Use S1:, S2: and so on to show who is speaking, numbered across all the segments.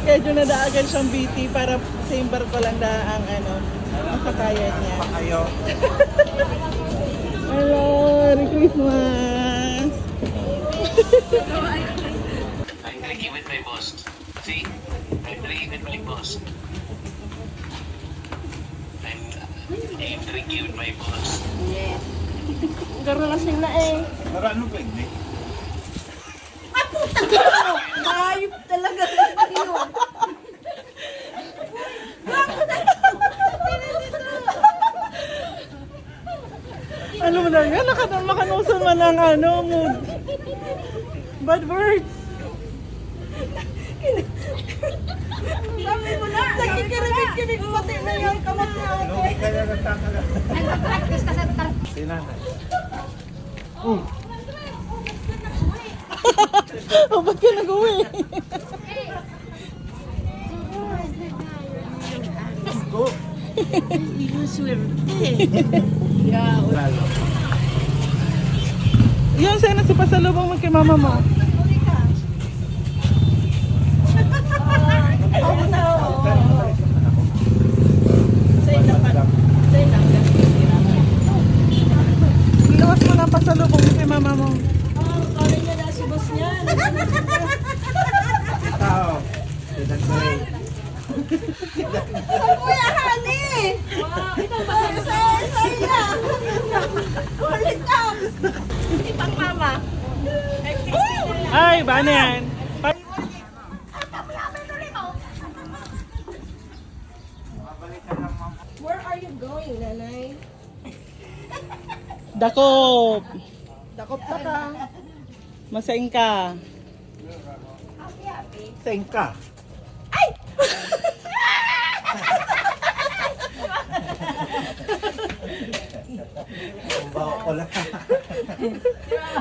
S1: Medyo nadaagan siyang BT para same barko lang na ang masakayan niya.
S2: Ayaw.
S1: Hello! Merry Christmas!
S3: I'm drinking with my boss. See? I'm drinking with my boss. I'm drinking with my boss.
S4: Yes. Garo lasing na eh.
S2: Marano ba hindi?
S4: Ayop talaga.
S1: Ano mo na yan? Makanusan man ang mood. Bad words.
S4: Sabi mo na. Nagkikiribig-kibig pati na yung kamot na ako.
S2: Lugi ka na ng takala.
S4: Nag-practice ka sa
S2: Sinanay.
S1: O, ba't ka nag-uwi?
S2: Go.
S4: You swear.
S2: Lalo.
S1: Yun, sana si pasalubong mo kay mama mo.
S4: Oh no.
S1: Ilawas mo na ang pasalubong mo kay mama mo.
S4: Kala niya na si boss niya.
S2: Tao. Sinanay.
S4: Kuya Hani! Ito ba? Saya! Kulit up! Hindi pang mama.
S1: Ay, ba na yan?
S4: Where are you going, nanay?
S1: Dakop. Dakop na ka. Masaing ka.
S2: Tengka. Bawa ko lang.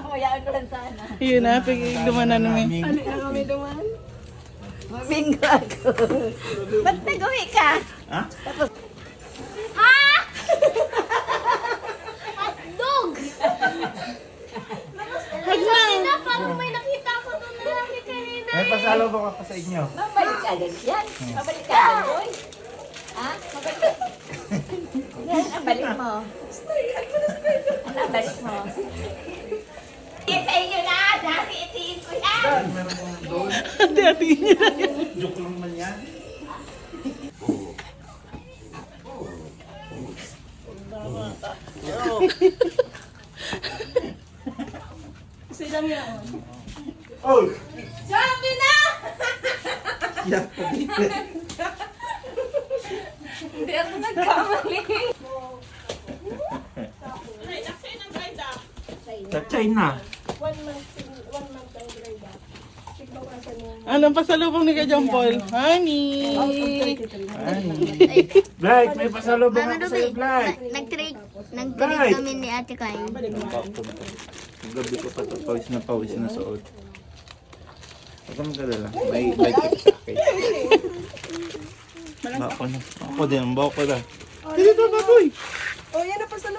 S4: Hayaan ko lang sana.
S1: Yun na, duman na namin.
S4: Ano na kami duman? Mabinggo ako. Ba't nag-uwi ka?
S2: Ha?
S4: Tapos... Ha? Hotdog!
S1: Wag na.
S4: Parang may nakita ko doon na laki kanina.
S2: May pasalubong ako sa inyo.
S4: Mabalik ka agad yan. Mabalik ka agad, boy. Ha? Mabalik ka. Yan, ang balik mo. Ano ang balik mo? Sa inyo na! Dati itiin ko yan!
S1: Dati niya na yan.
S2: Joke lang man yan.
S4: Silang yan.
S2: Oh!
S4: Sabi na!
S2: Yak pa dito.
S4: Hindi ako nagkamali.
S2: Sa China.
S4: 1 month ang grade up. Sigbawasan mo.
S1: Anong pasalubong ni Kajang Paul? Honey!
S2: Blight, may pasalubong ako sa'yo, Blight.
S5: Nag-trade
S2: Right.
S5: kami ni Ate Kai.
S2: Ang gabi ko pa ito, pawis na suot. Huwag ka magkalala. May tip sa akin. Bako na. Ako din, bako na.
S1: Dito ba, boy?
S4: Oh, yan ang pasalubong.